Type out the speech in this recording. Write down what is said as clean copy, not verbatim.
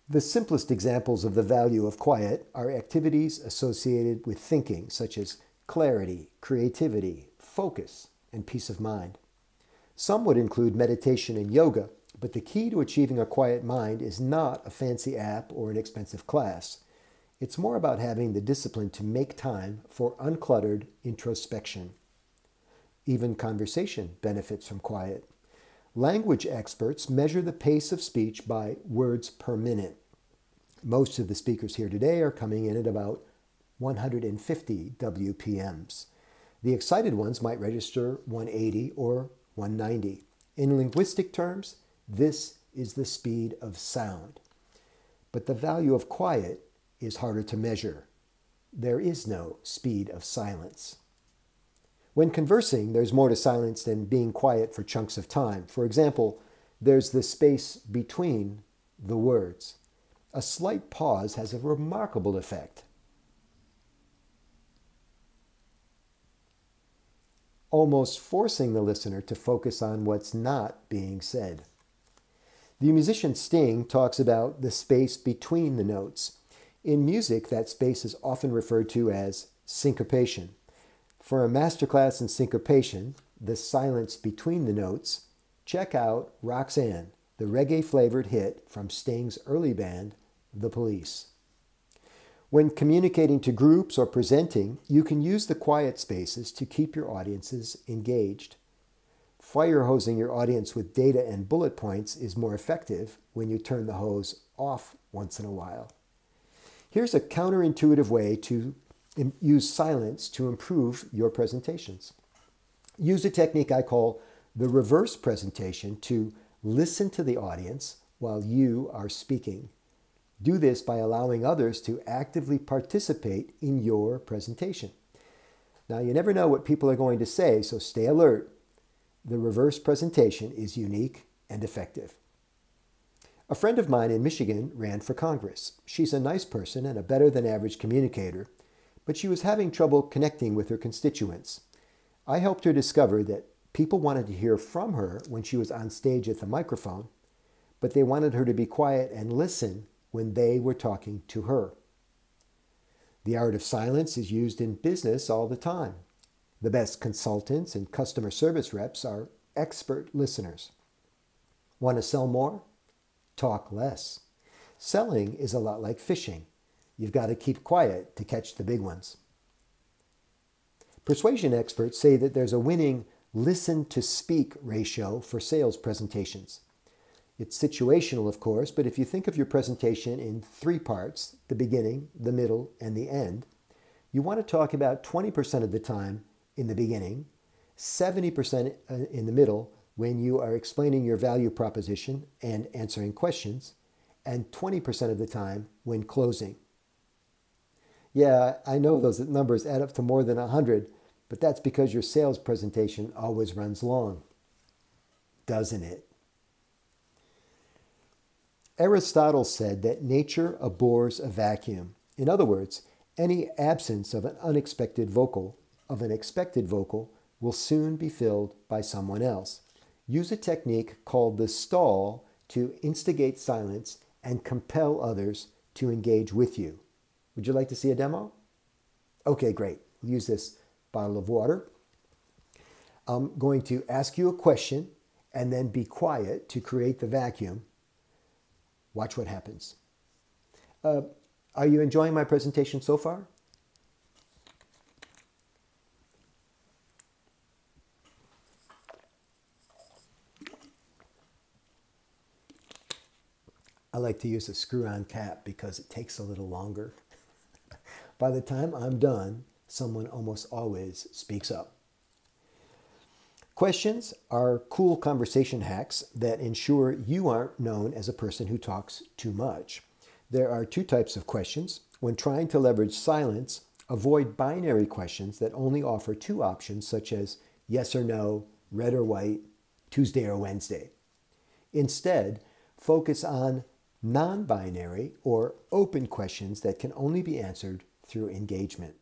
The simplest examples of the value of quiet are activities associated with thinking, such as clarity, creativity, focus, and peace of mind. Some would include meditation and yoga, but the key to achieving a quiet mind is not a fancy app or an expensive class. It's more about having the discipline to make time for uncluttered introspection. Even conversation benefits from quiet. Language experts measure the pace of speech by words per minute. Most of the speakers here today are coming in at about 150 WPMs. The excited ones might register 180 or 190. In linguistic terms, this is the speed of sound. But the value of quiet is harder to measure. There is no speed of silence. When conversing, there's more to silence than being quiet for chunks of time. For example, there's the space between the words. A slight pause has a remarkable effect. Almost forcing the listener to focus on what's not being said. The musician Sting talks about the space between the notes. In music, that space is often referred to as syncopation. For a masterclass in syncopation, the silence between the notes, check out Roxanne, the reggae-flavored hit from Sting's early band, The Police. When communicating to groups or presenting, you can use the quiet spaces to keep your audiences engaged. Fire hosing your audience with data and bullet points is more effective when you turn the hose off once in a while. Here's a counterintuitive way to use silence to improve your presentations. Use a technique I call the reverse presentation to listen to the audience while you are speaking. Do this by allowing others to actively participate in your presentation. Now, you never know what people are going to say, so stay alert. The reverse presentation is unique and effective. A friend of mine in Michigan ran for Congress. She's a nice person and a better than average communicator, but she was having trouble connecting with her constituents. I helped her discover that people wanted to hear from her when she was on stage at the microphone, but they wanted her to be quiet and listen when they were talking to her. The art of silence is used in business all the time. The best consultants and customer service reps are expert listeners. Want to sell more? Talk less. Selling is a lot like fishing. You've got to keep quiet to catch the big ones. Persuasion experts say that there's a winning listen-to-speak ratio for sales presentations. It's situational, of course, but if you think of your presentation in 3 parts, the beginning, the middle, and the end, you want to talk about 20% of the time in the beginning, 70% in the middle when you are explaining your value proposition and answering questions, and 20% of the time when closing. Yeah, I know those numbers add up to more than 100, but that's because your sales presentation always runs long, doesn't it? Aristotle said that nature abhors a vacuum. In other words, any absence of an expected vocal will soon be filled by someone else. Use a technique called the stall to instigate silence and compel others to engage with you. Would you like to see a demo? Okay, great. We'll use this bottle of water. I'm going to ask you a question and then be quiet to create the vacuum. Watch what happens. Are you enjoying my presentation so far? I like to use a screw-on cap because it takes a little longer. By the time I'm done, someone almost always speaks up. Questions are cool conversation hacks that ensure you aren't known as a person who talks too much. There are 2 types of questions. When trying to leverage silence, avoid binary questions that only offer 2 options, such as yes or no, red or white, Tuesday or Wednesday. Instead, focus on non-binary or open questions that can only be answered through engagement.